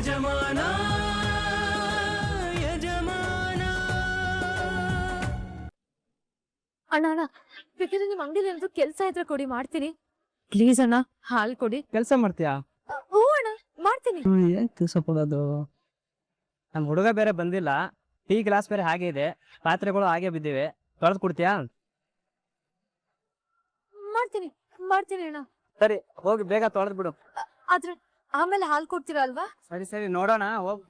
ಯಜಮಾನ ಯಜಮಾನ. ಅಣ್ಣ ಅಣ್ಣ ಬೇಕಿದ್ರೆ ನಿಮ್ ಅಂಗಡಿಲಿ ಏನಾದ್ರು ಕೆಲ್ಸ ಇದ್ರೆ ಕೊಡಿ, ಮಾಡ್ತೀನಿ ಪ್ಲೀಸ್ ಅಣ್ಣ. ಹಾಲ್ ಕೊಡಿ. ಕೆಲಸ ಮಾಡ್ತೀಯಾ? ಹ್ಞೂ ಅಣ್ಣ ಮಾಡ್ತೀನಿ. ಏನ್ ಕೆಲಸ ಕೊಡೋದು? ನಮ್ ಹುಡುಗ ಬೇರೆ ಬಂದಿಲ್ಲ, ಟೀ ಗ್ಲಾಸ್ ಬೇರೆ ಹಾಗೆ ಇದೆ, ಪಾತ್ರೆಗಳು ಹಾಗೆ ಬಿದ್ದಿವೆ, ತೊಳೆದು ಕೊಡ್ತೀಯಾ? ಮಾಡ್ತೀನಿ ಮಾಡ್ತೀನಿ ಅಣ್ಣ. ಸರಿ ಹೋಗಿ ಬೇಗ ತೊಳೆದು ಬಿಡು. ಆದ್ರೆ ಆಮೇಲೆ ಹಾಲ್ ಕೊಡ್ತೀರಾ ಅಲ್ವಾ? ಸರಿ ಸರಿ ನೋಡೋಣ, ಹೋಗ್.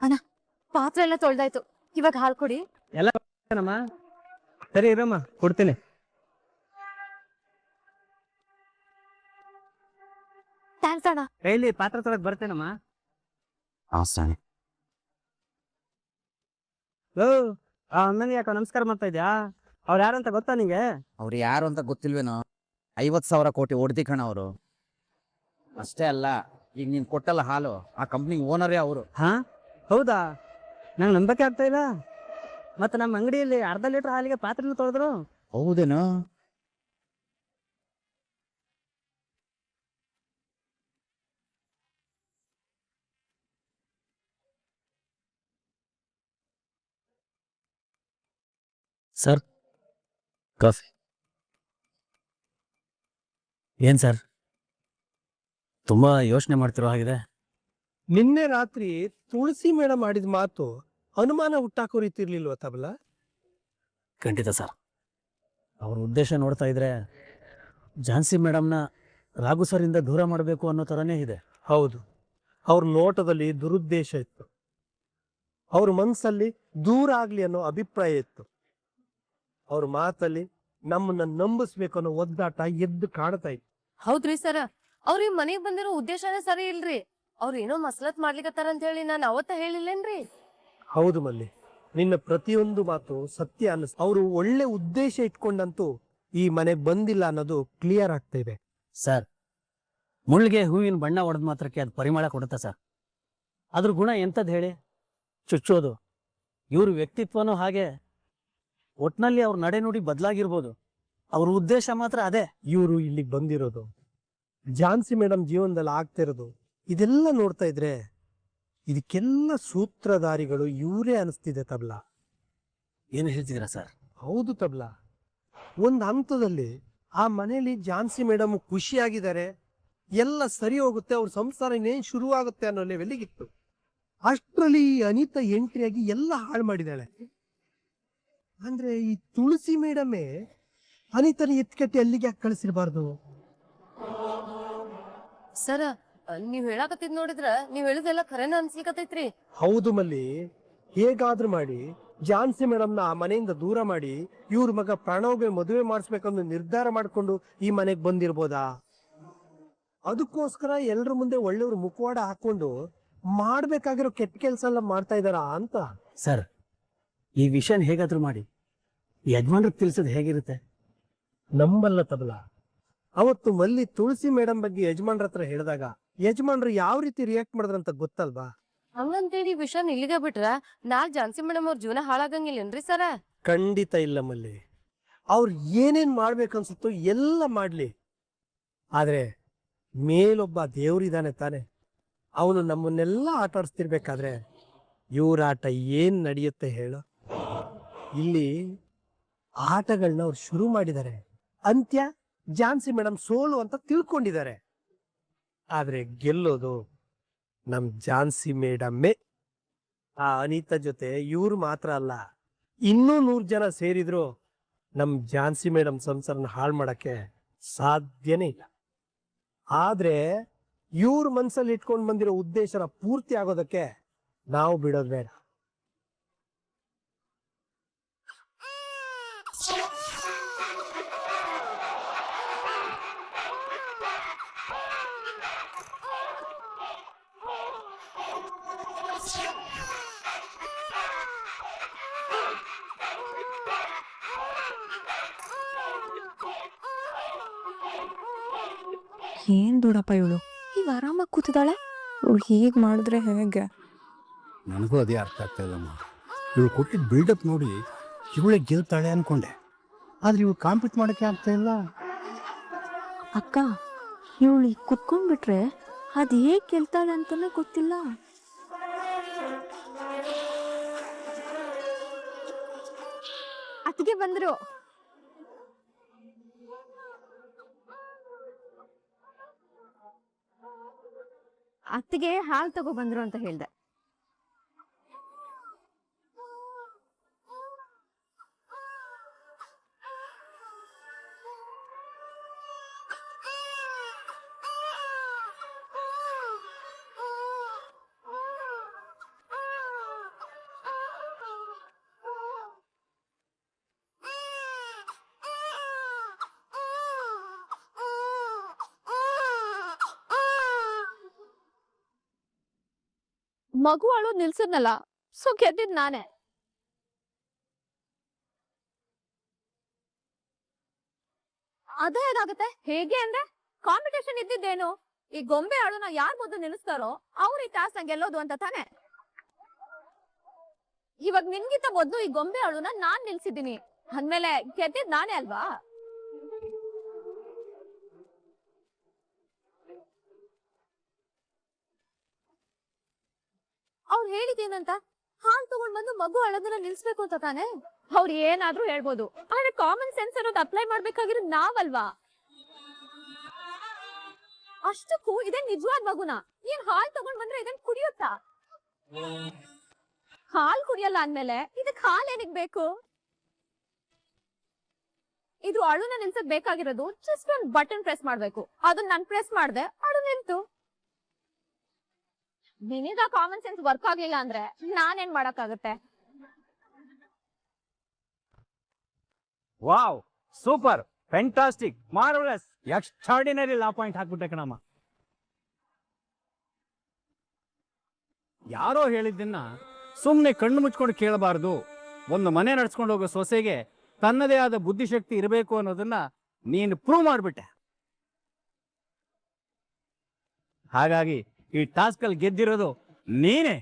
ಅಣ್ಣ ಪಾತ್ರೆ ಎಲ್ಲ ತೊಳ್ದಾಯ್ತು, ಇವಾಗ ಹಾಲ್ ಕೊಡಿ. ಎಲ್ಲ ಸರಿ ಇರಮ್ಮ, ಕೊಡ್ತೀನಿ. ಥ್ಯಾಂಕ್ಸ್ ಅಣ್ಣ. ಕೈಲಿ ಪಾತ್ರೆ ತೊಳೆದ್ ಬರ್ತೇನಮ್ಮ. ಆ ಅಣ್ಣನಿಗೆ ಯಾಕೋ ನಮಸ್ಕಾರ ಮಾಡ್ತಾ ಇದ್ಯಾ? ಅವ್ರು ಯಾರು ಅಂತ ಗೊತ್ತಾ ನಿಂಗೆ? ಅವ್ರು ಯಾರು ಅಂತ ಗೊತ್ತಿಲ್ವೇನೋ? 50,000 ಕೋಟಿ ಹೊಡ್ದಿ ಕಣ ಅವರು. ಅಷ್ಟೇ ಅಲ್ಲ, ಈಗ ನೀನ್ ಕೊಟ್ಟಲ್ಲ ಹಾಲು, ಆ ಕಂಪ್ನಿ ಓನರೇ ಅವರು. ಹಾ ಹೌದಾ? ನಂಗೆ ನಂಬಕ್ಕೆ ಆಗ್ತಾ ಇಲ್ಲ. ಮತ್ತೆ ನಮ್ಮ ಅಂಗಡಿಯಲ್ಲಿ ಅರ್ಧ ಲೀಟರ್ ಹಾಲಿಗೆ ಪಾತ್ರೆ ತೊಳೆದ್ರು. ಹೌದೇನೋ? Sir coffee. ಏನ್ ಸರ್ ತುಂಬಾ ಯೋಚನೆ ಮಾಡ್ತಿರೋ ಹಾಗಿದೆ? ನಿನ್ನೆ ರಾತ್ರಿ ತುಳಸಿ ಮೇಡಮ್ ಆಡಿದ ಮಾತು ಅನುಮಾನ ಹುಟ್ಟಾಕೋ ರೀತಿ ಇರ್ಲಿಲ್ವ ತಬಲ? ಖಂಡಿತ ಸರ್. ಅವ್ರ ಉದ್ದೇಶ ನೋಡ್ತಾ ಇದ್ರೆ ಝಾನ್ಸಿ ಮೇಡಮ್ನ ರಾಘು ಸರ್ ಇಂದ ದೂರ ಮಾಡಬೇಕು ಅನ್ನೋ ತರನೇ ಇದೆ. ಹೌದು, ಅವ್ರ ನೋಟದಲ್ಲಿ ದುರುದ್ದೇಶ ಇತ್ತು, ಅವ್ರ ಮನಸ್ಸಲ್ಲಿ ದೂರ ಆಗ್ಲಿ ಅನ್ನೋ ಅಭಿಪ್ರಾಯ ಇತ್ತು, ಅವ್ರ ಮಾತಲ್ಲಿ ನಮ್ಮನ್ನ ನಂಬಿಸ್ಬೇಕು ಅನ್ನೋ ಒದ್ದಾಟ ಎದ್ದು ಕಾಣ್ತಾ ಇತ್ತು. ಹೌದ್ರಿ ಸರ, ಅವ್ರ ಈ ಮನೆಗ್ ಬಂದಿರೋ ಉದ್ದೇಶನೇ ಸರಿ ಇಲ್ರಿ. ಅವ್ರ ಏನೋ ಮಸಲತ್ ಮಾಡ್ಲಿಕತ್ತಾರ ಅಂತ ಹೇಳಿ ನಾನು ಅವತ್ತ ಹೇಳಿಲ್ಲೇನ್ರಿ? ಹೌದು ಮಲ್ಲಿ, ನಿನ್ನ ಪ್ರತಿಯೊಂದು ಮಾತು ಸತ್ಯ ಅನ್ನಿಸ್. ಅವರು ಒಳ್ಳೆ ಉದ್ದೇಶ ಇಟ್ಕೊಂಡಂತೂ ಈ ಮನೆಗ್ ಬಂದಿಲ್ಲ ಅನ್ನೋದು ಕ್ಲಿಯರ್ ಆಗ್ತಾ ಇದೆ. ಸರ್, ಮುಳ್ಳಿಗೆ ಹೂವಿನ ಬಣ್ಣ ಹೊಡೆದ ಮಾತ್ರಕ್ಕೆ ಅದು ಪರಿಮಳ ಕೊಡುತ್ತಾ ಸರ್? ಅದ್ರ ಗುಣ ಎಂಥದ್ದು ಹೇಳಿ? ಚುಚ್ಚೋದು. ಇವ್ರ ವ್ಯಕ್ತಿತ್ವನೂ ಹಾಗೆ. ಒಟ್ನಲ್ಲಿ ಅವ್ರ ನಡೆ ನುಡಿ ಬದಲಾಗಿರ್ಬೋದು, ಅವ್ರ ಉದ್ದೇಶ ಮಾತ್ರ ಅದೇ. ಇವರು ಇಲ್ಲಿಗೆ ಬಂದಿರೋದು, ಝಾನ್ಸಿ ಮೇಡಮ್ ಜೀವನದಲ್ಲಿ ಆಗ್ತಿರೋದು, ಇದೆಲ್ಲ ನೋಡ್ತಾ ಇದ್ರೆ ಇದಕ್ಕೆಲ್ಲ ಸೂತ್ರಧಾರಿಗಳು ಇವರೇ ಅನಿಸ್ತಿದೆ ತಬ್ಲಾ. ಏನು ಹೇಳ್ತಿದ್ದೀರಾ ಸರ್? ಹೌದು ತಬ್ಲಾ, ಒಂದು ಹಂತದಲ್ಲಿ ಆ ಮನೆಯಲ್ಲಿ ಝಾನ್ಸಿ ಮೇಡಮ್ ಖುಷಿಯಾಗಿದ್ದಾರೆ, ಎಲ್ಲ ಸರಿ ಹೋಗುತ್ತೆ, ಅವ್ರ ಸಂಸಾರ ಇನ್ನೇನು ಶುರುವಾಗುತ್ತೆ ಅನ್ನೋ ಲೆವೆಲ್ಲಿಗಿತ್ತು. ಅಷ್ಟರಲ್ಲಿ ಈ ಅನಿತಾ ಎಂಟ್ರಿಯಾಗಿ ಎಲ್ಲ ಹಾಳು ಮಾಡಿದಾಳೆ. ಅಂದ್ರೆ ಈ ತುಳಸಿ ಮೇಡಮೇ ಅನಿತನ ಎತ್ಕಟ್ಟಿ ಅಲ್ಲಿಗೆ ಯಾಕೆ ಕಳಿಸಿರಬಾರ್ದು? ಸರ, ನೀವ್ ಹೇಳಾಕತ್ತಿದ್ ನೋಡಿದ್ರ ನೀವ್ ಹೇಳಿದೆಲ್ಲ ಖರೇನ ಅನ್ಸ್ಲಿಕತ್ತೈತ್ರಿ. ಹೌದು ಮಲ್ಲಿ, ಹೇಗಾದ್ರೂ ಮಾಡಿ ಝಾನ್ಸಿ ಮೇಡಮ್ನ ಆ ಮನೆಯಿಂದ ದೂರ ಮಾಡಿ ಇವ್ರ ಮಗ ಪ್ರಣವ್ಗೆ ಮದುವೆ ಮಾಡಿಸ್ಬೇಕಂದು ನಿರ್ಧಾರ ಮಾಡ್ಕೊಂಡು ಈ ಮನೆಗೆ ಬಂದಿರ್ಬೋದಾ? ಅದಕ್ಕೋಸ್ಕರ ಎಲ್ರ ಮುಂದೆ ಒಳ್ಳೆಯವ್ರ ಮುಖವಾಡ ಹಾಕೊಂಡು ಮಾಡ್ಬೇಕಾಗಿರೋ ಕೆಟ್ಟ ಕೆಲಸ ಎಲ್ಲ ಮಾಡ್ತಾ ಇದಾರ ಅಂತ. ಸರ್, ಈ ವಿಷಯನ ಹೇಗಾದ್ರೂ ಮಾಡಿ ಯಜಮಾನ್ರಿಗೆ ತಿಳಿಸೋದು ಹೇಗಿರುತ್ತೆ? ನಂಬಲ್ಲ ತಬಲ. ಅವತ್ತು ಮಲ್ಲಿ ತುಳಸಿ ಮೇಡಮ್ ಬಗ್ಗೆ ಯಜಮಾನ್ರ ಹತ್ರ ಹೇಳಿದಾಗ ಯಜಮಾನ್ರು ಯಾವ ರೀತಿ ರಿಯಾಕ್ಟ್ ಮಾಡಿದ್ರಂತ ಗೊತ್ತಲ್ವಾ? ಹಂಗಂತೇಳಿ ವಿಷಯ ಇಲ್ಲಿಗೆ ಬಿಟ್ರ ನಾಳೆ ಝಾನ್ಸಿ ಮೇಡಮ್ ಅವ್ರ ಜೀವನ ಹಾಳಾಗಂಗಿಲ್ಲೇನ್ರಿ ಸರ? ಖಂಡಿತ ಇಲ್ಲ ಮಲ್ಲಿ, ಅವ್ರು ಏನೇನ್ ಮಾಡ್ಬೇಕನ್ಸುತ್ತೋ ಎಲ್ಲ ಮಾಡ್ಲಿ. ಆದ್ರೆ ಮೇಲೊಬ್ಬ ದೇವ್ರಿದಾನೆ ತಾನೆ, ಅವನು ನಮ್ಮನ್ನೆಲ್ಲ ಆಟ ಆಡಿಸ್ತಿರ್ಬೇಕಾದ್ರೆ ಇವ್ರ ಆಟ ಏನ್ ನಡೆಯುತ್ತೆ ಹೇಳು? ಇಲ್ಲಿ ಆಟಗಳನ್ನ ಅವ್ರು ಶುರು ಮಾಡಿದ್ದಾರೆ, ಅಂತ್ಯ ಝಾನ್ಸಿ ಮೇಡಮ್ ಸೋಲು ಅಂತ ತಿಳ್ಕೊಂಡಿದ್ದಾರೆ. ಆದ್ರೆ ಗೆಲ್ಲೋದು ನಮ್ ಝಾನ್ಸಿ ಮೇಡಮ್ಮೇ. ಆ ಅನಿತಾ ಜೊತೆ ಇವ್ರು ಮಾತ್ರ ಅಲ್ಲ, ಇನ್ನೂ 100 ಜನ ಸೇರಿದ್ರು ನಮ್ ಝಾನ್ಸಿ ಮೇಡಮ್ ಸಂಸಾರನ ಹಾಳು ಮಾಡಕ್ಕೆ ಸಾಧ್ಯನೇ ಇಲ್ಲ. ಆದ್ರೆ ಇವ್ರ ಮನ್ಸಲ್ಲಿ ಇಟ್ಕೊಂಡು ಬಂದಿರೋ ಉದ್ದೇಶನ ಪೂರ್ತಿ ಆಗೋದಕ್ಕೆ ನಾವು ಬಿಡೋದ್ ಬೇಡ. ಏನ್ ದೊಡ್ಡಪ್ಪ ಇವಳು ಈಗ ಆರಾಮಾಗಿ ಕೂತಿದ್ದಾಳೆ. ಇವಳು ಹೀಗ್ ಮಾಡಿದ್ರೆ ಹೇಗೆ? ನನಗೂ ಅದೇ ಅರ್ಥ ಆಗ್ತಾ ಇಲ್ಲಮ್ಮ. ಇವಳು ಕೊಟ್ಟಿದ್ದ ಬಿಲ್ಡಪ್ ನೋಡಿ ಇವಳೆ ಗೆಲ್ತಾಳೆ ಅನ್ಕೊಂಡೆ, ಆದ್ರೆ ಇವಳು ಕಾಂಪೀಟ್ ಮಾಡೋಕ್ಕೆ ಆಗ್ತಾ ಇಲ್ಲ. ಅಕ್ಕ, ಇವಳು ಈಗ ಕುತ್ಕೊಂಡ್ಬಿಟ್ರೆ ಅದ್ ಹೇಗ್ ಗೆಲ್ತಾಳೆ ಅಂತಾನೆ ಗೊತ್ತಿಲ್ಲ. ಅತ್ತಿಗೆ ಬಂದ್ರು. ಅತ್ತಿಗೆ ಹಾಲ್ ತಗೋ ಬಂದ್ರು ಅಂತ ಹೇಳ್ದೆ. ಮಗು ಅಳು ನಿಲ್ಸದ್ನಲ್ಲ, ಸೊ ಗೆದ್ದಿದ್ ನಾನೇ. ಅದ ಹೇಗಾಗತ್ತೆ? ಹೇಗೆ ಅಂದ್ರೆ ಕಾಂಪಿಟೇಷನ್ ಇದ್ದಿದ್ದೇನು? ಈ ಗೊಂಬೆ ಅಳುನ ಯಾರ್ ಮೊದಲು ನಿಲ್ಲಿಸ್ತಾರೋ ಅವ್ರ ಈ ಟಾಸ್ಕ್ ಗೆಲ್ಲೋದು ಅಂತ ತಾನೆ. ಇವಾಗ ನಿನ್ಗಿಂತ ಮೊದ್ಲು ಈ ಗೊಂಬೆ ಅಳುನ ನಾನ್ ನಿಲ್ಸಿದ್ದೀನಿ ಅಂದ್ಮೇಲೆ ಗೆದ್ದಿದ್ ನಾನೇ ಅಲ್ವಾ? ಅವ್ರು ಹೇಳಿದೇನಂತ? ಹಾಲ್ ತಗೊಂಡ್ ಬಂದು ಮಗು ಅಳೋದನ್ನ ನಿಲ್ಸ್ಬೇಕು ಅಂತ ತಾನೆ. ಅವ್ರು ಏನಾದ್ರೂ ಹೇಳ್ಬೋದು, ಆದ್ರೆ ಕಾಮನ್ ಸೆನ್ಸ್ ಅನ್ನೋದು ಅಪ್ಲೈ ಮಾಡ್ಬೇಕಾಗಿರೋದು ನಾವಲ್ವಾ? ಅಷ್ಟಕ್ಕೂ ಇದೇ ನಿಜವಾದ ಮಗುನ ಏನ್ ಹಾಲ್ ತಗೊಂಡ್ ಬಂದ್ರೆ ಇದನ್ ಕುಡಿಯುತ್ತಾ? ಹಾಲ್ ಕುಡಿಯಲ್ಲ ಅಂದ್ಮೇಲೆ ಇದಕ್ ಹಾಲ್ ಏನಿಗ್ ಬೇಕು? ಇದು ಅಳುನ ನಿಲ್ಸಕ್ ಬೇಕಾಗಿರೋದು ಜಸ್ಟ್ ಒಂದ್ ಬಟನ್ ಪ್ರೆಸ್ ಮಾಡ್ಬೇಕು. ಅದನ್ನ ನಾನ್ ಪ್ರೆಸ್ ಮಾಡ್ದೆ, ಅಳು ನಿಲ್ತು. ನಿನಗ ಕಾಮನ್ ಸೆನ್ಸ್ ವರ್ಕ್ ಆಗ್ಲಿಲ್ಲ ಅಂದ್ರೆ ನಾನೇನ್ ಮಾಡಕ್ಕಾಗತ್ತೆ? Wow, super, fantastic, marvellous, extraordinary ಲಾ ಪಾಯಿಂಟ್ ಹಾಕ್ಬಿಟ್ಟೆ ಕಣಮ್ಮ. ಯಾರೋ ಹೇಳಿದ್ದನ್ನ ಸುಮ್ಮನೆ ಕಣ್ಣು ಮುಚ್ಕೊಂಡು ಕೇಳಬಾರ್ದು. ಒಂದು ಮನೆ ನಡ್ಸ್ಕೊಂಡು ಹೋಗೋ ಸೊಸೆಗೆ ತನ್ನದೇ ಆದ ಬುದ್ಧಿಶಕ್ತಿ ಇರಬೇಕು ಅನ್ನೋದನ್ನ ನೀನು ಪ್ರೂವ್ ಮಾಡ್ಬಿಟ್ಟೆ. ಹಾಗಾಗಿ ಈ ಟಾಸ್ಕ್ ಅಲ್ಲಿ ಗೆದ್ದಿರೋದು ನೀನೇ.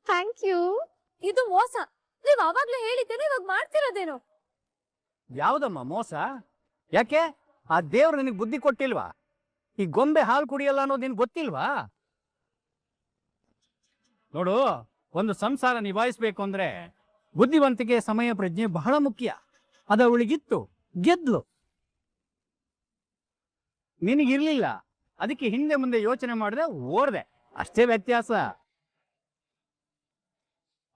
Thank you. ಇದು ಮೋಸ. ನೀವ್ ಅವಾಗ್ಲೇ ಹೇಳಿದ್ದೇನು, ಇವಾಗ ಮಾಡ್ತಿರೋದೇನು? ಯಾವ್ದಮ್ಮ ಮೋಸ? ಯಾಕೆ? ಆ ದೇವ್ರು ನಿನಗೆ ಬುದ್ಧಿ ಕೊಟ್ಟಿಲ್ವಾ? ಈ ಗೊಂಬೆ ಹಾಲು ಕುಡಿಯಲ್ಲ ಅನ್ನೋದು ನಿನ್ಗೆ ಗೊತ್ತಿಲ್ವಾ? ನೋಡು, ಒಂದು ಸಂಸಾರ ನಿಭಾಯಿಸ್ಬೇಕು ಅಂದ್ರೆ ಬುದ್ಧಿವಂತಿಕೆ, ಸಮಯ ಪ್ರಜ್ಞೆ ಬಹಳ ಮುಖ್ಯ. ಅದು ಅವಳಿಗಿತ್ತು, ಗೆದ್ಲು. ನಿನಗಿರ್ಲಿಲ್ಲ, ಅದಕ್ಕೆ ಹಿಂದೆ ಮುಂದೆ ಯೋಚನೆ ಮಾಡಿದೆ, ಓಡ್ದೆ, ಅಷ್ಟೇ ವ್ಯತ್ಯಾಸ.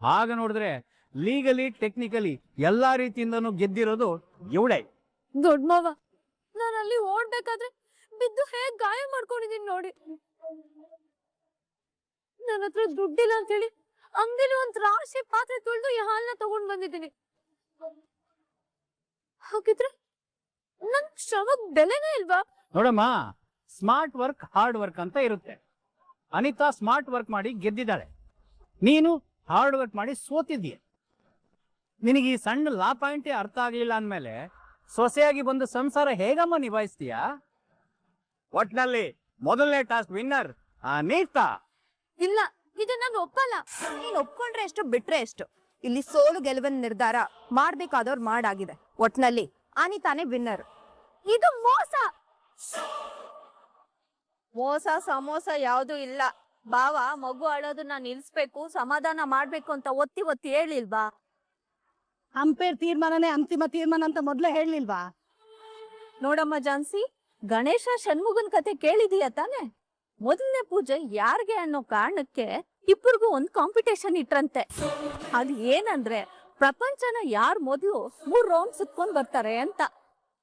ಆಗ ನೋಡಿದ್ರೆ ಲೀಗಲಿ, ಟೆಕ್ನಿಕಲಿ ಎಲ್ಲಾ ರೀತಿಯಿಂದನೂ ಗೆದ್ದಿರೋದು ಇವಳೇ. ದೊಡ್ಡ ಮಾವ, ನಾನು ಅಲ್ಲಿ ಓಡ್ಬೇಕಾದ್ರೆ ಬಿದ್ದು ಹೇಗ್ ಗಾಯ ಮಾಡ್ಕೊಂಡಿದೀನಿ ನೋಡಿ. ನನ್ನ ಹತ್ರ ದುಡ್ಡಿಲ್ಲ ಅಂತ ಹೇಳಿ ಅಂಗಡಿಲಿ ಒಂದ್ ರಾಶಿ ಪಾತ್ರೆ ತೊಳೆದು ಈ ಹಾಲ್ನ ತಗೊಂಡ್ ಬಂದಿದ್ದೀನಿ. ಹಾಗಿದ್ರೆ ನನ್ ಶ್ರಮಕ್ ಬೆಲೆನೇ ಇಲ್ವಾ? ನೋಡಮ್ಮ, ಸ್ಮಾರ್ಟ್ ವರ್ಕ್, ಹಾರ್ಡ್ ವರ್ಕ್ ಅಂತ ಇರುತ್ತೆ. ಅನಿತಾ ಸ್ಮಾರ್ಟ್ ವರ್ಕ್ ಮಾಡಿ ಗೆದ್ದಿದ್ದಾಳೆ, ನೀನು ಹಾರ್ಡ್ ವರ್ಕ್ ಮಾಡಿ ಸೋತಿದ್ದೀಯ. ನಿನಗೆ ಈ ಸಣ್ಣ ಲಾ ಪಾಯಿಂಟೇ ಅರ್ಥ ಆಗ್ಲಿಲ್ಲ ಅಂದ್ಮೇಲೆ ಸೊಸೆಯಾಗಿ ಬಂದು ಸಂಸಾರ ಹೇಗಮ್ಮ ನಿಭಾಯಿಸ್ತೀಯ? ಒಟ್ನಲ್ಲಿ ಮೊದಲನೇ ಟಾಸ್ಕ್ ವಿನ್ನರ್ ಅನಿತಾ. ಇಲ್ಲ, ಇದು ನಾನು ಒಪ್ಪಲ್ಲ. ನೀನ್ ಒಪ್ಕೊಂಡ್ರೆ ಎಷ್ಟು, ಬಿಟ್ರೆ ಎಷ್ಟು. ಇಲ್ಲಿ ಸೋಲು ಗೆಲುವಿನ ನಿರ್ಧಾರ ಮಾಡ್ಬೇಕಾದವ್ರು ಮಾಡಾಗಿದೆ. ಒಟ್ನಲ್ಲಿ ಅನಿತಾನೇ ವಿನ್ನರ್. ಇದು ಮೋಸ. ಮೋಸ ಸಮೋಸ ಯಾವ್ದು ಇಲ್ಲ. ಬಾವ ಮಗು ಅಳೋದನ್ನ ನಿಲ್ಸ್ಬೇಕು, ಸಮಾಧಾನ ಮಾಡ್ಬೇಕು ಅಂತ ಒತ್ತಿ ಒತ್ತಿ ಹೇಳಿಲ್ವಾ? ಅಂಪೇರ್ ತೀರ್ಮಾನನೇ ಅಂತಿಮ ತೀರ್ಮಾನ ಅಂತ ಮೊದ್ಲೇ ಹೇಳಿಲ್ವಾ? ನೋಡಮ್ಮ ಜಾನ್ಸಿ, ಗಣೇಶ ಷಣ್ಮುಗನ್ ಕತೆ ಕೇಳಿದೀಯ ತಾನೆ? ಮೊದಲನೇ ಪೂಜೆ ಯಾರಿಗೆ ಅನ್ನೋ ಕಾರಣಕ್ಕೆ ಇಬ್ಬರಿಗೂ ಒಂದ್ ಕಾಂಪಿಟೇಷನ್ ಇಟ್ರಂತೆ. ಅದು ಏನಂದ್ರೆ ಪ್ರಪಂಚನ ಯಾರ್ ಮೊದ್ಲು 3 ರೌಂಡ್ ಸುತ್ಕೊಂಡ್ ಬರ್ತಾರೆ ಅಂತ.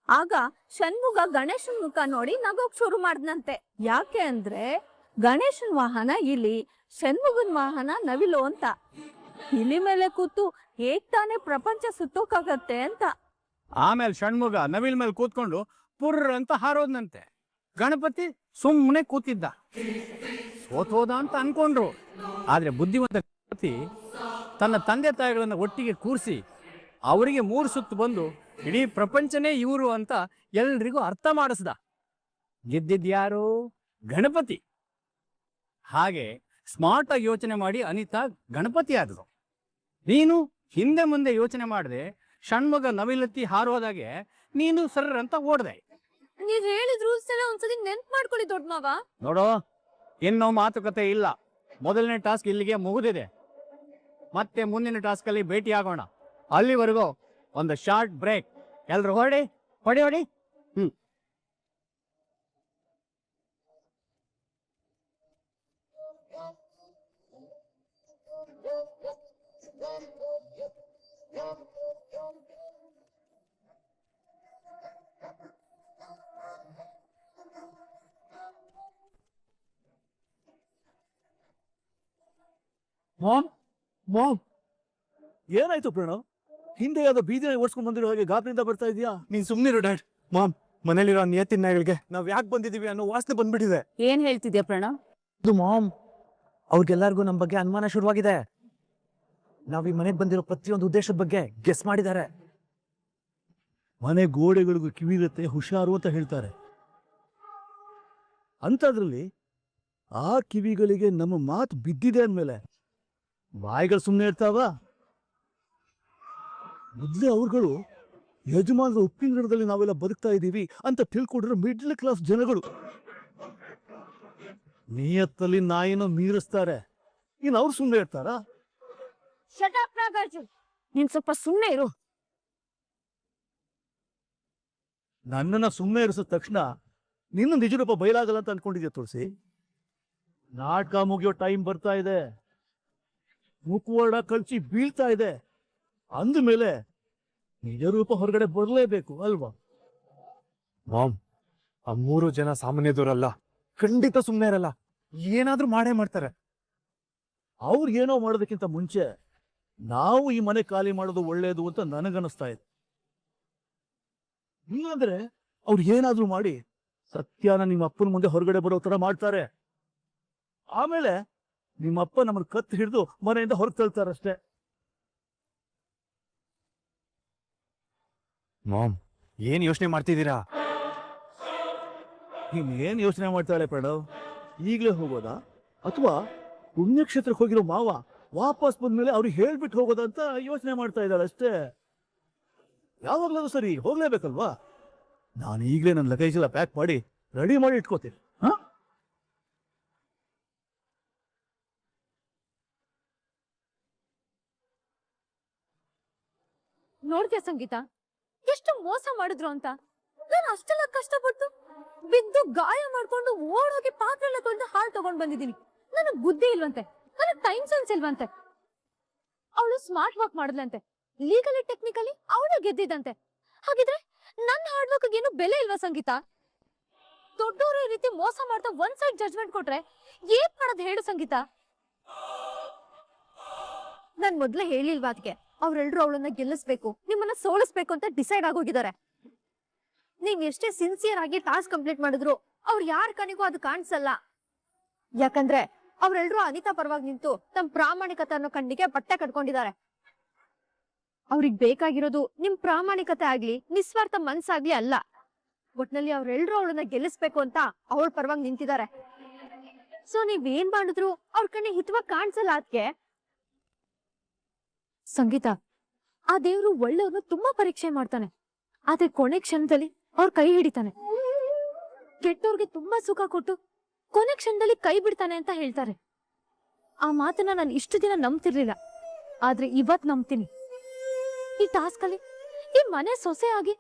ಆಗ ಷಣ್ಮುಗ ಗಣೇಶನ್ ಮುಖ ನೋಡಿ ನಗೋಕ್ ಶುರು ಮಾಡ್ದಂತೆ. ಯಾಕೆ ಅಂದ್ರೆ ಗಣೇಶನ್ ವಾಹನ ಇಲಿ, ಷಣ್ಮುಗನ್ ವಾಹನ ನವಿಲು ಅಂತ. ಇಲಿ ಮೇಲೆ ಕೂತು ಹೇಗ್ ತಾನೇ ಪ್ರಪಂಚ ಸುತ್ತೋಕಾಗತ್ತೆ ಅಂತ. ಆಮೇಲೆ ಷಣ್ಮುಗ ನವಿಲ್ ಮೇಲೆ ಕೂತ್ಕೊಂಡು ಪುರ್ರ ಅಂತ ಹಾರೋದ್ನಂತೆ. ಗಣಪತಿ ಸುಮ್ಮನೆ ಕೂತಿದ್ದ. ಸೋತೋದ ಅಂತ ಅನ್ಕೊಂಡ್ರು. ಆದ್ರೆ ಬುದ್ಧಿವಂತ ಗಣಪತಿ ತನ್ನ ತಂದೆ ತಾಯಿಗಳನ್ನು ಒಟ್ಟಿಗೆ ಕೂರಿಸಿ ಅವರಿಗೆ 3 ಸುತ್ತು ಬಂದು ಇಡೀ ಪ್ರಪಂಚನೇ ಇವರು ಅಂತ ಎಲ್ರಿಗೂ ಅರ್ಥ ಮಾಡಿಸ್ದ. ಗೆದ್ದಿದ್ಯಾರು? ಗಣಪತಿ. ಹಾಗೆ ಸ್ಮಾರ್ಟ್ ಆಗಿ ಯೋಚನೆ ಮಾಡಿ ಅನಿತಾ ಗಣಪತಿ ಆದ್ರು. ನೀನು ಹಿಂದೆ ಮುಂದೆ ಯೋಚನೆ ಮಾಡದೆ ಷಣ್ಮುಗ ನವಿಲತ್ತಿ ಹಾರೋದಾಗೆ ನೀನು ಸರ್ರ ಅಂತ ಓಡ್ದೆ. ನೀವ್ ಹೇಳಿದ ರೂಲ್ಸ್ ಎಲ್ಲ ಒಂದ್ಸತಿ ನೆನ್ಪ್ ಮಾಡ್ಕೊಳ್ಳಿ ದೊಡ್ಡ ಮಾವ. ನೋಡೋ, ಇನ್ನೂ ಮಾತುಕತೆ ಇಲ್ಲ. ಮೊದಲನೇ ಟಾಸ್ಕ್ ಇಲ್ಲಿಗೆ ಮುಗಿದಿದೆ. ಮತ್ತೆ ಮುಂದಿನ ಟಾಸ್ಕ್ ಅಲ್ಲಿ ಭೇಟಿ ಆಗೋಣ. ಅಲ್ಲಿವರೆಗೂ ಒಂದು ಶಾರ್ಟ್ ಬ್ರೇಕ್. ಎಲ್ರು ಹೊಡಿ ಹೊಡಿ ಹೊಡಿ. ಮಾಮ್ ಏನಾಯ್ತು ಪ್ರಣವ್? ಹಿಂದೆ ಯಾವ್ದೋ ಬೀದಿನ ಓಡಿಸ್ಕೊಂಡ್ ಬಂದಿರೋ ಹಾಗೆ ಗಾಬರಿಯಿಂದ ಬರ್ತಾ ಇದೀಯಾ? ನೀನ್ ಸುಮ್ನಿರು ಡ್ಯಾಡ್. ಮಾಮ್, ಮನೇಲಿರೋ ನಿಯತ್ತಿನ ನಾಯಿಗಳಿಗೆ ನಾವ್ ಯಾಕೆ ಬಂದಿದೀವಿ ಅನ್ನೋ ವಾಸನೆ ಬಂದ್ಬಿಟ್ಟಿದೆ. ಏನ್ ಹೇಳ್ತಿದ್ಯಾ ಪ್ರಣವ್? ಇದು ಮಾಮ್, ಅವ್ರಿಗೆಲ್ಲರಿಗೂ ನಮ್ ಬಗ್ಗೆ ಅನುಮಾನ ಶುರುವಾಗಿದೆ. ನಾವ್ ಈ ಮನೆಗ್ ಬಂದಿರೋ ಪ್ರತಿಯೊಂದು ಉದ್ದೇಶದ ಬಗ್ಗೆ ಗೆಸ್ ಮಾಡಿದ್ದಾರೆ. ಮನೆ ಗೋಡೆಗಳಿಗೂ ಕಿವಿರುತ್ತೆ, ಹುಷಾರು ಅಂತ ಹೇಳ್ತಾರೆ. ಅಂತದ್ರಲ್ಲಿ ಆ ಕಿವಿಗಳಿಗೆ ನಮ್ಮ ಮಾತು ಬಿದ್ದಿದೆ ಅಂದ್ಮೇಲೆ ಬಾಯಿಗಳು ಸುಮ್ಮನೆ ಇರ್ತಾವ? ಮೊದ್ಲೇ ಅವ್ರುಗಳು ಯಜಮಾನರ ಉಪ್ಪಿನಗರದಲ್ಲಿ ನಾವೆಲ್ಲ ಬದುಕ್ತಾ ಇದ್ದೀವಿ ಅಂತ ತಿಳ್ಕೊಂಡಿರೋ ಮಿಡ್ಲ್ ಕ್ಲಾಸ್ ಜನಗಳು ನಿಯತ್ತಲ್ಲಿ ನಾಯಿನ ಮೀರಿಸ್ತಾರೆ. ಇನ್ನು ಅವ್ರು ಸುಮ್ಮನೆ ಇರ್ತಾರಾ? ನೀನ್ ಸ್ವಲ್ಪ ಸುಮ್ನೆ ಇರು. ನನ್ನನ್ನ ಸುಮ್ಮನೆ ಇರಿಸಿದ ತಕ್ಷಣ ನಿನ್ನ ನಿಜ ರೂಪ ಬಯಲಾಗಲ್ಲ ಅಂತ ಅನ್ಕೊಂಡಿದ್ಯಾ ತುಳಸಿ? ನಾಟಕ ಮುಗಿಯೋ ಟೈಮ್ ಬರ್ತಾ ಇದೆ. ಮುಖವಾಡ ಕಳ್ಚಿ ಬೀಳ್ತಾ ಇದೆ. ಅಂದ್ಮೇಲೆ ನಿಜ ರೂಪ ಹೊರಗಡೆ ಬರಲೇಬೇಕು ಅಲ್ವಾ? ಮಾಮ್, ಆ 3 ಜನ ಸಾಮಾನ್ಯದವರಲ್ಲ. ಖಂಡಿತ ಸುಮ್ನೆ ಇರಲ್ಲ. ಏನಾದ್ರೂ ಮಾಡೇ ಮಾಡ್ತಾರೆ. ಅವ್ರು ಏನೋ ಮಾಡೋದಕ್ಕಿಂತ ಮುಂಚೆ ನಾವು ಈ ಮನೆ ಖಾಲಿ ಮಾಡೋದು ಒಳ್ಳೇದು ಅಂತ ನನಗನ್ನಿಸ್ತಾ ಇದೆ. ಇಲ್ಲಾಂದ್ರೆ ಅವ್ರು ಏನಾದ್ರೂ ಮಾಡಿ ಸತ್ಯನ ನಿಮ್ಮ ಅಪ್ಪನ ಮುಂದೆ ಹೊರಗಡೆ ಬರೋ ತರ ಮಾಡ್ತಾರೆ. ಆಮೇಲೆ ನಿಮ್ಮಪ್ಪ ನಮ್ಮನ್ನ ಕತ್ತು ಹಿಡಿದು ಮನೆಯಿಂದ ಹೊರಗೆ ತಳ್ತಾರಷ್ಟೇ. ಮಾಮ್, ಏನ್ ಯೋಚನೆ ಮಾಡ್ತಿದ್ದೀರಾ? ಇನ್ನೇನ್ ಯೋಚನೆ ಮಾಡ್ತಾಳೆ ಪ್ರಣವ್? ಈಗಲೇ ಹೋಗೋದಾ ಅಥವಾ ಪುಣ್ಯಕ್ಷೇತ್ರಕ್ಕೆ ಹೋಗಿರೋ ಮಾವ ವಾಪಸ್ ಬಂದ್ಮೇಲೆ ಅವ್ರಿಗೆ ಹೇಳ್ಬಿಟ್ಟು ಹೋಗೋದಾ ಅಂತ ಯೋಚನೆ ಮಾಡ್ತಾ ಇದ್ದಾಳೆ ಅಷ್ಟೇ. ಯಾವಾಗ್ಲಾದ್ರೂ ಸರಿ ಹೋಗ್ಲೇಬೇಕಲ್ವಾ? ನಾನು ಈಗಲೇ ನನ್ನ ಲಗೇಜ್ ಎಲ್ಲ ಪ್ಯಾಕ್ ಮಾಡಿ ರೆಡಿ ಮಾಡಿ ಇಟ್ಕೋತೀನಿ. ನೋಡ್ತೀಯ ಸಂಗೀತ, ಎಷ್ಟು ಮೋಸ ಮಾಡಿದ್ರು ಅಂತ. ನಾನು ಅಷ್ಟೆಲ್ಲ ಕಷ್ಟಪಟ್ಟು ಬಿದ್ದು ಗಾಯ ಮಾಡ್ಕೊಂಡು ಓಡೋಗಿ ಪಾತ್ರೆ ಎಲ್ಲ ತೊಳೆದು ಹಾಲು ತಗೊಂಡ್ ಬಂದಿದ್ದೀನಿ. ನನಗ್ ಬುದ್ಧಿ ಇಲ್ವಂತೆ, ನನಗ್ ಟೈಮ್ ಸೆನ್ಸ್ ಇಲ್ವಂತೆ. ಅವಳು ಸ್ಮಾರ್ಟ್ ವರ್ಕ್ ಮಾಡಿದ್ಲಂತೆ, ಲೀಗಲಿ ಟೆಕ್ನಿಕಲಿ ಅವಳು ಗೆದ್ದಿದ್ದಂತೆ. ಹಾಗಿದ್ರೆ ನನ್ನ ಹಾರ್ಡ್ ವರ್ಕ್ ಏನು ಬೆಲೆ ಇಲ್ವಾ ಸಂಗೀತ? ದೊಡ್ಡವರು ಈ ರೀತಿ ಮೋಸ ಮಾಡ್ತಾ ಒಂದ್ ಸೈಡ್ ಜಡ್ಜ್ಮೆಂಟ್ ಕೊಟ್ರೆ ಏನ್ ಮಾಡೋದು ಹೇಳು ಸಂಗೀತ? ನಾನ್ ಮೊದ್ಲೇ ಹೇಳಿಲ್ವಾ ಅದಕ್ಕೆ, ಅವ್ರೆಲ್ರು ಅವಳನ್ನ ಗೆಲ್ಲಿಸ್ಬೇಕು, ನಿಮ್ಮನ್ನ ಸೋಲಿಸ್ಬೇಕು ಅಂತ ಡಿಸೈಡ್ ಆಗೋಗಿದ್ದಾರೆ. ನೀವ್ ಎಷ್ಟೇ ಸಿನ್ಸಿಯರ್ ಆಗಿ ಟಾಸ್ಕ್ ಕಂಪ್ಲೀಟ್ ಮಾಡಿದ್ರು ಅವ್ರು ಯಾರ ಕಣಿಗೂ ಅದು ಕಾಣಿಸಲ್ಲ. ಯಾಕಂದ್ರೆ ಅವ್ರೆಲ್ರು ಅನಿತಾ ಪರವಾಗಿ ನಿಂತು ತಮ್ಮ ಪ್ರಾಮಾಣಿಕತೆ ಅನ್ನೋ ಕಣ್ಣಿಗೆ ಬಟ್ಟೆ ಕಟ್ಕೊಂಡಿದ್ದಾರೆ. ಅವ್ರಿಗೆ ಬೇಕಾಗಿರೋದು ನಿಮ್ ಪ್ರಾಮಾಣಿಕತೆ ಆಗ್ಲಿ ನಿಸ್ವಾರ್ಥ ಮನ್ಸಾಗ್ಲಿ ಅಲ್ಲ. ಒಟ್ನಲ್ಲಿ ಅವ್ರೆಲ್ರು ಅವಳನ್ನ ಗೆಲ್ಲಿಸ್ಬೇಕು ಅಂತ ಅವಳ ಪರವಾಗಿ ನಿಂತಿದ್ದಾರೆ. ಸೊ ನೀವೇನ್ ಮಾಡಿದ್ರು ಅವ್ರ ಕಣ್ಣಿ ಹಿತವಾಗಿ ಕಾಣಿಸಲ್ಲ. ಅದಕ್ಕೆ ಸಂಗೀತ, ಆ ದೇವ್ರು ಒಳ್ಳೆಯವ್ರನ್ನ ತುಂಬಾ ಪರೀಕ್ಷೆ ಮಾಡ್ತಾನೆ, ಆದ್ರೆ ಕೊನೆ ಕ್ಷಣದಲ್ಲಿ ಅವ್ರ ಕೈ ಹಿಡಿತಾನೆ. ಕೆಟ್ಟವ್ರಿಗೆ ತುಂಬಾ ಸುಖ ಕೊಟ್ಟು ಕೊನೆ ಕ್ಷಣದಲ್ಲಿ ಕೈ ಬಿಡ್ತಾನೆ ಅಂತ ಹೇಳ್ತಾರೆ. ಆ ಮಾತನ್ನ ನಾನು ಇಷ್ಟು ದಿನ ನಂಬ್ತಿರ್ಲಿಲ್ಲ, ಆದ್ರೆ ಇವತ್ ನಂಬ್ತೀನಿ. ಈ ಟಾಸ್ಕ್ ಅಲ್ಲಿ ಈ ಮನೆ ಸೊಸೆ ಆಗಿ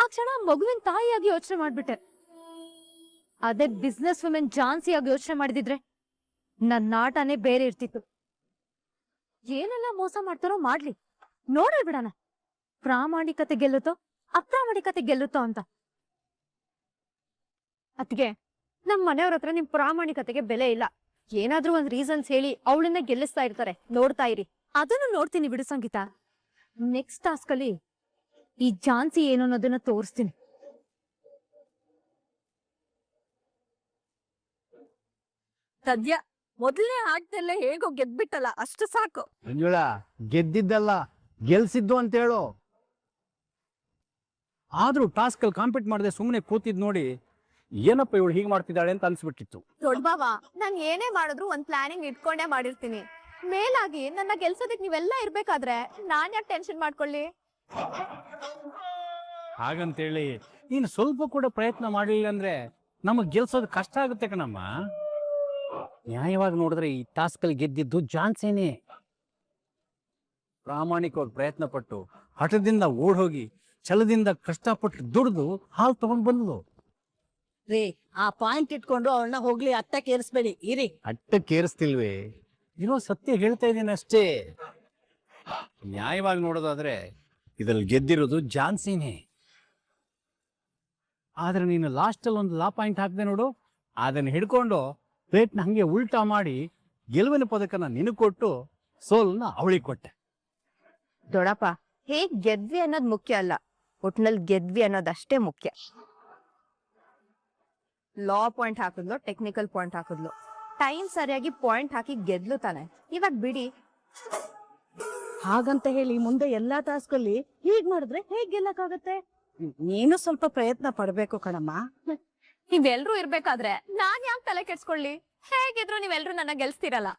ಆ ಕ್ಷಣ ಮಗುವಿನ ತಾಯಿಯಾಗಿ ಯೋಚನೆ ಮಾಡ್ಬಿಟ್ಟೆ. ಅದೇ ಬಿಸ್ನೆಸ್ ವುಮೆನ್ ಜಾನ್ಸಿ ಆಗಿ ಯೋಚನೆ ಮಾಡಿದಿದ್ರೆ ನನ್ನ ಆಟನೇ ಬೇರೆ ಇರ್ತಿತ್ತು. ಏನೆಲ್ಲ ಮೋಸ ಮಾಡ್ತಾರೋ ಮಾಡ್ಲಿ, ನೋಡೇ ಬಿಡೋಣ ಪ್ರಾಮಾಣಿಕತೆ ಗೆಲ್ಲುತ್ತೋ ಅಪ್ರಾಮಾಣಿಕತೆ ಗೆಲ್ಲುತ್ತೋ ಅಂತ. ಅದ್ಗೆ ನಮ್ ಮನೆಯವ್ರ ಹತ್ರ ನಿಮ್ ಪ್ರಾಮಾಣಿಕತೆಗೆ ಬೆಲೆ ಇಲ್ಲ. ಏನಾದ್ರೂ ಒಂದ್ ರೀಸನ್ಸ್ ಹೇಳಿ ಅವಳನ್ನ ಗೆಲ್ಲಿಸ್ತಾ ಇರ್ತಾರೆ, ನೋಡ್ತಾ ಇರಿ. ಅದನ್ನು ನೋಡ್ತೀನಿ ಬಿಡು ಸಂಗೀತ. ನೆಕ್ಸ್ಟ್ ಟಾಸ್ಕ್ ಅಲ್ಲಿ ಈ ಝಾನ್ಸಿ ಏನು ಅನ್ನೋದನ್ನ ತೋರಿಸ್ತೀನಿ. ಸದ್ಯ ಮೊದಲನೇ ಆಟದಲ್ಲೇ ಹೇಗೋ ಗೆದ್ಬಿಟ್ಟಲ್ಲ, ಅಷ್ಟು ಸಾಕು. ಮಂಜುಳ, ಗೆದ್ದಿದ್ದಲ್ಲ ಗೆಲ್ಸಿದ್ದು ಅಂತ ಹೇಳು. ಆದ್ರೂ ಟಾಸ್ಕ್ ಅಲ್ಲಿ ಕಾಂಪೀಟ್ ಮಾಡದೆ ಸುಮ್ಮನೆ ಕೂತಿದ್ ನೋಡಿ ಏನಪ್ಪ ಇವಳು ಹೀಗೆ ಮಾಡ್ತಿದ್ದಾಳೆ ಅಂತ ಅನ್ಸ್ಬಿಟ್ಟಿತ್ತು. ದೊಡ್ಡ ಬಾವ, ನಾನ್ ಏನೇ ಮಾಡಿದ್ರು ಒಂದ್ ಪ್ಲಾನಿಂಗ್ ಇಟ್ಕೊಂಡೇ ಮಾಡಿರ್ತೀನಿ. ಮೇಲಾಗಿ ನನ್ನ ಕೆಲ್ಸದಕ್ ನೀವೆಲ್ಲ ಇರ್ಬೇಕಾದ್ರೆ ನಾನ್ ಯಾಕೆ ಟೆನ್ಷನ್ ಮಾಡ್ಕೊಳ್ಳಿ? ಹಾಗಂತೇಳಿ ನೀನು ಸ್ವಲ್ಪ ಕೂಡ ಪ್ರಯತ್ನ ಮಾಡಲಿಲ್ಲ ಅಂದ್ರೆ ನಮಗ್ ಗೆಲ್ಸೋದು ಕಷ್ಟ ಆಗುತ್ತೆ ಕಣಮ್ಮ. ನ್ಯಾಯವಾಗಿ ನೋಡಿದ್ರೆ ಈ ಟಾಸ್ಕ್ ಅಲ್ಲಿ ಗೆದ್ದಿದ್ದು ಜಾನ್ಸೇನೆ. ಪ್ರಾಮಾಣಿಕವಾಗಿ ಪ್ರಯತ್ನ ಪಟ್ಟು ಹಠದಿಂದ ಓಡ್ ಹೋಗಿ ಛಲದಿಂದ ಕಷ್ಟಪಟ್ಟು ದುಡ್ದು ಹಾಲು ತಗೊಂಡ್ ಬಂದ್ಲು. ರೀ, ಆ ಪಾಯಿಂಟ್ ಇಟ್ಕೊಂಡು ಅವಳನ್ನ ಹೋಗ್ಲಿ ಅತ್ತಕ್ಕೆ ಏರಿಸ್ಬೇಡಿ ಇರಿ. ಅಟ್ಟಕ್ಕೇರಿಸ್ತಿಲ್ವೇ, ಇರೋ ಸತ್ಯ ಹೇಳ್ತಾ ಇದ್ದೀನಿ ಅಷ್ಟೇ. ನ್ಯಾಯವಾಗಿ ನೋಡೋದಾದ್ರೆ ಇದ್ರಲ್ಲಿ ಗೆದ್ದಿರೋದು ಜಾನ್ಸಿನೇ. ಆದ್ರೆ ನೀನು ಲಾಸ್ಟ್ ಅಲ್ಲಿ ಒಂದು ಲಾ ಪಾಯಿಂಟ್ ಹಾಕ್ದೆ ನೋಡು, ಅದನ್ನ ಹಿಡ್ಕೊಂಡು ಪ್ಲೇಟ್ನ ಹಂಗೆ ಉಲ್ಟಾ ಮಾಡಿ ಗೆಲುವಿನ ಪದಕನ ನಿನಗೆ ಕೊಟ್ಟು ಸೋಲನ್ನ ಅವಳಿಗೆ ಕೊಟ್ಟೆ. ದೊಡಪ್ಪ, ಹೇಗ್ ಗೆದ್ವಿ ಅನ್ನೋದ್ ಮುಖ್ಯ ಅಲ್ಲ, ಒಟ್ನಲ್ಲಿ ಗೆದ್ವಿ ಅನ್ನೋದಷ್ಟೇ ಮುಖ್ಯ. ಲಾ ಪಾಯಿಂಟ್ ಹಾಕಿದ್ಲು, ಟೆಕ್ನಿಕಲ್ ಪಾಯಿಂಟ್ ಹಾಕಿದ್ಲು, ಟೈಮ್ ಸರಿಯಾಗಿ ಪಾಯಿಂಟ್ ಹಾಕಿ ಗೆದ್ಲು ತಾನೆ. ಇವಾಗ ಬಿಡಿ. ಹಾಗಂತ ಹೇಳಿ ಮುಂದೆ ಎಲ್ಲಾ ಟಾಸ್ಕಲ್ಲಿ ಹೀಗ್ ಮಾಡಿದ್ರೆ ಹೇಗ್ ಗೆಲ್ಲಕ್ಕಾಗತ್ತೆ? ನೀನು ಸ್ವಲ್ಪ ಪ್ರಯತ್ನ ಪಡ್ಬೇಕು ಕಣಮ್ಮ. ನೀವೆಲ್ರೂ ಇರ್ಬೇಕಾದ್ರೆ ನಾನ್ ಯಾಕೆ ತಲೆ ಕೆಡ್ಸ್ಕೊಳ್ಳಿ? ಹೇಗಿದ್ರು ನೀವೆಲ್ರೂ ನನ್ನ ಗೆಲ್ಸ್ತಿರಲ್ಲ.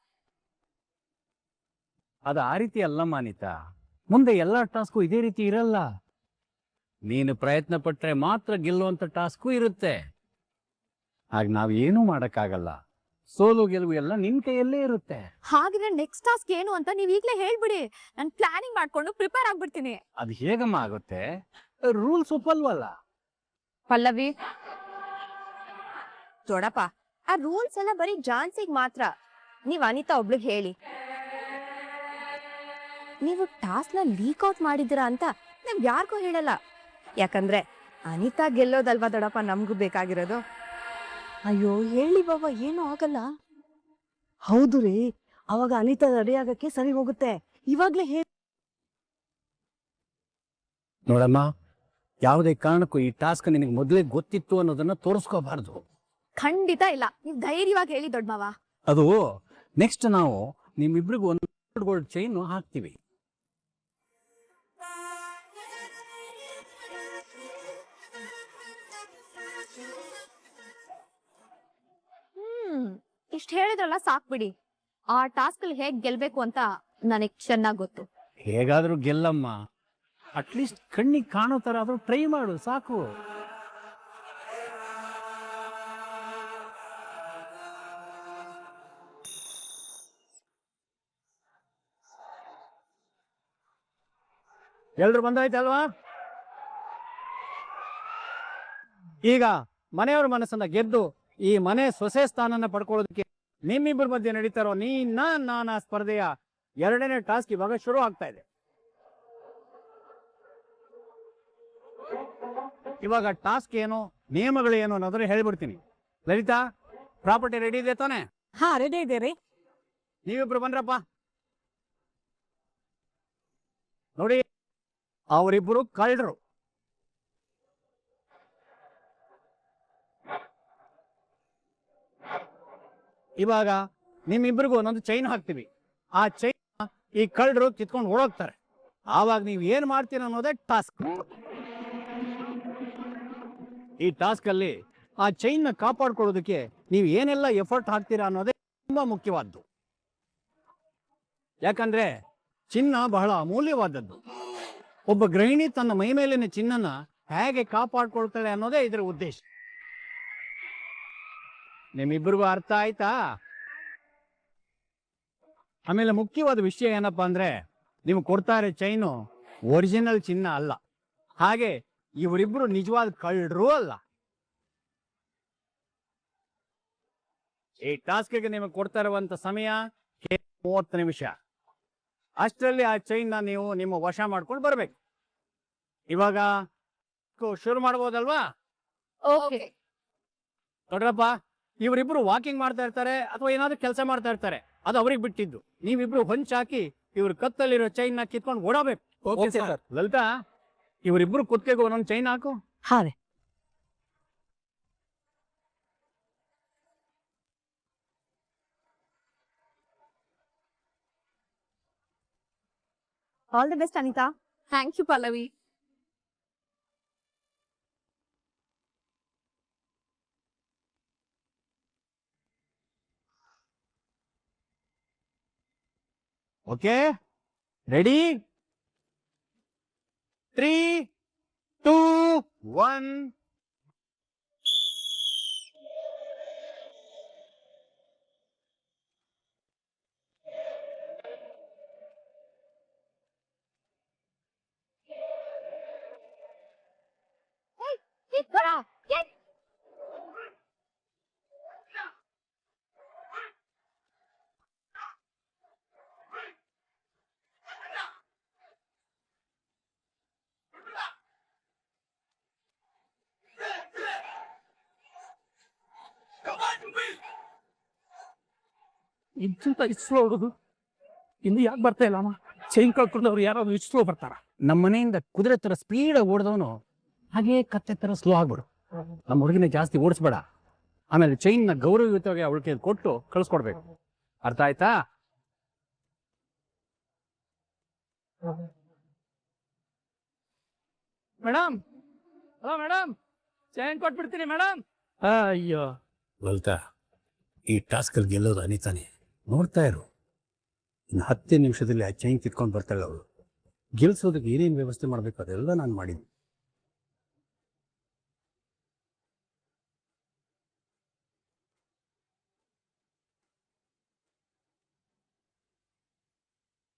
ಅದು ಆ ರೀತಿ ಅಲ್ಲಮ್ಮ ಅನಿತಾ, ಮುಂದೆ ಎಲ್ಲಾ ಟಾಸ್ಕು ಇದೇ ರೀತಿ ಇರಲ್ಲ. ನೀನು ಪ್ರಯತ್ನ ಪಟ್ರೆ ಮಾತ್ರ ಗೆಲ್ಲುವಂತ ಟಾಸ್ಕು ಇರುತ್ತೆ. ಆಗ ನಾವೇನು ಮಾಡಕ್ಕಾಗಲ್ಲ. ಸೋಲು ಗೆಲುವು ಎಲ್ಲ ನಿನ್ ಕೈಯಲ್ಲೇ ಇರುತ್ತೆ. ಹಾಗಿದ್ರೆ ನೆಕ್ಸ್ಟ್ ಟಾಸ್ಕ್ ಏನು ಅಂತ ನೀವ್ ಈಗ್ಲೇ ಹೇಳ್ಬಿಡಿ. ನಾನ್ ಪ್ಲಾನಿಂಗ್ ಮಾಡ್ಕೊಂಡು ಪ್ರಿಪೇರ್ ಆಗ್ಬಿಡ್ತೀನಿ. ಅದು ಹೇಗಮ್ಮ ಆಗುತ್ತೆ? ರೂಲ್ಸ್ ಒಪ್ಪಲ್ವಲ್ಲ. ಪಲ್ಲವಿ, ದೊಡಪ್ಪ, ಆ ರೂಲ್ಸ್ ಎಲ್ಲ ಬರೀ ಜಾನ್ಸಿಗ್ ಮಾತ್ರ. ನೀವ್ ಅನಿತಾ ಒಬ್ಳಿಗೆ ಹೇಳಿ. ನೀವು ಟಾಸ್ಕ್ ನ ಲೀಕ್ ಔಟ್ ಮಾಡಿದಿರಾ ಅಂತ ನಾವ್ ಯಾರಿಗೂ ಹೇಳಲ್ಲ. ಯಾಕಂದ್ರೆ ಅನಿತಾ ಗೆಲ್ಲೋದಲ್ವಾ ದೊಡಪ್ಪ ನಮ್ಗೂ ಬೇಕಾಗಿರೋದು. ಅಯ್ಯೋ ಹೇಳಿ ಬಾಬಾ, ಏನೂ ಆಗಲ್ಲ. ಹೌದು ರೀ, ಅವಾಗ ಅನಿತಾ ರೆಡಿ ಆಗಕ್ಕೆ ಸರಿ ಹೋಗುತ್ತೆ. ಇವಾಗ್ಲೇ ನೋಡಮ್ಮ, ಯಾವುದೇ ಕಾರಣಕ್ಕೂ ಈ ಟಾಸ್ಕ್ ನಿನಗೆ ಮೊದಲೇ ಗೊತ್ತಿತ್ತು ಅನ್ನೋದನ್ನ ತೋರಿಸ್ಕೋಬಾರ್ದು. ಖಂಡಿತ ಇಲ್ಲ. ನೀವ್ ಧೈರ್ಯವಾಗಿ ಹೇಳಿ ದೊಡ್ಡ ಮಾವ. ಅದು ನೆಕ್ಸ್ಟ್ ನಾವು ನಿಮ್ಮಿಬ್ರಿಗೂ ಒಂದು ಗೋಲ್ಡ್ ಚೈನ್ ಹಾಕ್ತೀವಿ. ಇಷ್ಟ ಹೇಳಿದ್ರಲ್ಲ, ಸಾಕ್ಬಿಡಿ. ಆ ಟಾಸ್ಕ್ ಅಲ್ಲಿ ಹೇಗ್ ಗೆಲ್ಬೇಕು ಅಂತ ನನಗ್ ಚೆನ್ನಾಗ್ ಗೊತ್ತು. ಹೇಗಾದ್ರೂ ಗೆಲ್ಲಮ್ಮ. ಅಟ್ಲೀಸ್ಟ್ ಕಣ್ಣಿಗೆ ಕಾಣೋ ತರ ಆದ್ರೂ ಟ್ರೈ ಮಾಡು, ಸಾಕು. ಎಲ್ರು ಬಂದಾಯ್ತಲ್ವಾ? ಈಗ ಮನೆಯವ್ರ ಮನಸ್ಸನ್ನ ಗೆದ್ದು ಈ ಮನೆ ಸೊಸೆ ಸ್ಥಾನನ ಪಡ್ಕೊಳ್ಳೋದಕ್ಕೆ ನಿಮ್ಮಿಬ್ಬರ ಮಧ್ಯೆ ನಡೀತಾ ಇರೋ ನಾನಾ ಸ್ಪರ್ಧೆಯ 2ನೇ ಟಾಸ್ಕ್ ಇವಾಗ ಶುರು ಆಗ್ತಾ ಇದೆ. ಇವಾಗ ಟಾಸ್ಕ್ ಏನು, ನಿಯಮಗಳು ಏನು ಅನ್ನೋದ್ರ ಹೇಳ್ಬಿಡ್ತೀನಿ. ಲಲಿತಾ, ಪ್ರಾಪರ್ಟಿ ರೆಡಿ ಇದೆ ತಾನೆ? ಹಾ, ರೆಡಿ ಇದೆ ರೀ. ನೀವಿಬ್ರು ಬಂದ್ರಪ್ಪ. ನೋಡಿ, ಅವರಿಬ್ರು ಕಳ್ಳರು. ಇವಾಗ ನಿಮ್ಮಿಬ್ರಿಗೂ ಒಂದೊಂದು ಚೈನ್ ಹಾಕ್ತೀವಿ. ಆ ಚೈನ್ ಈ ಕಳ್ಳರು ಕಿತ್ಕೊಂಡು ಓಡೋಗ್ತಾರೆ. ಆವಾಗ ನೀವು ಏನ್ ಮಾಡ್ತೀರ ಅನ್ನೋದೇ ಟಾಸ್ಕ್. ಈ ಟಾಸ್ಕ್ ಅಲ್ಲಿ ಆ ಚೈನ್ ನ ಕಾಪಾಡ್ಕೊಳ್ಳೋದಕ್ಕೆ ನೀವು ಏನೆಲ್ಲ ಎಫರ್ಟ್ ಹಾಕ್ತೀರಾ ಅನ್ನೋದೇ ತುಂಬಾ ಮುಖ್ಯವಾದ್ದು. ಯಾಕಂದ್ರೆ ಚಿನ್ನ ಬಹಳ ಅಮೂಲ್ಯವಾದದ್ದು. ಒಬ್ಬ ಗೃಹಿಣಿ ತನ್ನ ಮೈ ಮೇಲಿನ ಚಿನ್ನನ ಹೇಗೆ ಕಾಪಾಡ್ಕೊಳ್ತಾಳೆ ಅನ್ನೋದೇ ಇದರ ಉದ್ದೇಶ. ನಿಮ್ಮಿಬ್ಬರಿಗೂ ಅರ್ಥ ಆಯ್ತಾ? ಆಮೇಲೆ ಮುಖ್ಯವಾದ ವಿಷಯ ಏನಪ್ಪಾ ಅಂದ್ರೆ, ನೀವು ಕೊಡ್ತಾ ಇರೋ ಚೈನು ಒರಿಜಿನಲ್ ಚಿನ್ನ ಅಲ್ಲ. ಹಾಗೆ ಇವರಿಬ್ರು ನಿಜವಾದ ಕಳ್ಳರು ಅಲ್ಲ. ಈ ಟಾಸ್ಕ್ಗೆ ನಿಮಗೆ ಕೊಡ್ತಾ ಇರುವಂತ ಸಮಯ 30 ನಿಮಿಷ. ಅಷ್ಟರಲ್ಲಿ ಆ ಚೈನ್ ನೀವು ನಿಮ್ಮ ವಶ ಮಾಡ್ಕೊಂಡು ಬರ್ಬೇಕು. ಇವಾಗ ಶುರು ಮಾಡ್ಬೋದಲ್ವಾ? ಓಕೆ. ನೋಡ್ರಪ್ಪ, ಇವರಿಬ್ರು ವಾಕಿಂಗ್ ಮಾಡ್ತಾ ಇರ್ತಾರೆ ಅಥವಾ ಏನಾದ್ರು ಕೆಲಸ ಮಾಡ್ತಾ ಇರ್ತಾರೆ, ಅದು ಅವ್ರಿಗೆ ಬಿಟ್ಟಿದ್ದು. ನೀವಿಬ್ರು ಹೊಂಚಾಕಿ ಇವ್ರ ಕತ್ತಲ್ಲಿರೋ ಚೈನ್ ನ ಕಿತ್ಕೊಂಡು ಓಡಬೇಕು. ಲಲಿತಾ, ಇವರಿಬ್ರು ಕುತ್ತಿಗೆಗೆ ಒಂದೊಂದು ಚೈನ್ ಹಾಕು. ಹಾ ರೀ. All the best Anita. Thank you Pallavi. Okay, ready, 3, 2, 1. ಇಂತ ಇಸ್ರೋ ಹುಡುಗರು ಇನ್ನು ಯಾಕೆ ಬರ್ತಾ ಇಲ್ಲ ಅಮ್ಮ? ಚೈನ್ ಕಳ್ಕೊಂಡವ್ರು ಯಾರಾದ್ರು ಇಸ್ರೋ ಬರ್ತಾರ? ನಮ್ಮ ಮನೆಯಿಂದ ಕುದುರೆ ತರ ಸ್ಪೀಡ್ ಓಡಿದವನು ಹಾಗೆ ಕತ್ತೆ ತರ ಸ್ಲೋ ಆಗ್ಬಿಡು. ನಮ್ಮ ಹುಡುಗಿನ ಜಾಸ್ತಿ ಓಡಿಸ್ಬೇಡ. ಆಮೇಲೆ ಚೈನ್ನ ಗೌರವಯುತವಾಗಿ ಅವಳಿಗೆ ಕೊಟ್ಟು ಕಳಿಸ್ಕೊಡ್ಬೇಕು. ಅರ್ಥ ಆಯ್ತಾ? ಮೇಡಮ್, ಹಲೋ ಮೇಡಮ್, ಚೈನ್ ಕೊಟ್ಬಿಡ್ತೀನಿ ಮೇಡಮ್. ಅಯ್ಯೋ ಲಲಿತಾ, ಈ ಟಾಸ್ಕಲ್ಲಿ ಗೆಲ್ಲೋದು ಅನಿತಾನೆ. ನೋಡ್ತಾ ಇರು, ಇನ್ನು 10 ನಿಮಿಷದಲ್ಲಿ ಆ ಚೈನ್ ಕಿತ್ಕೊಂಡು ಬರ್ತಾಳೆ ಅವಳು. ಗೆಲ್ಸೋದಕ್ಕೆ ಏನೇನು ವ್ಯವಸ್ಥೆ ಮಾಡಬೇಕು ಅದೆಲ್ಲ ನಾನು ಮಾಡಿದ್ದೆ.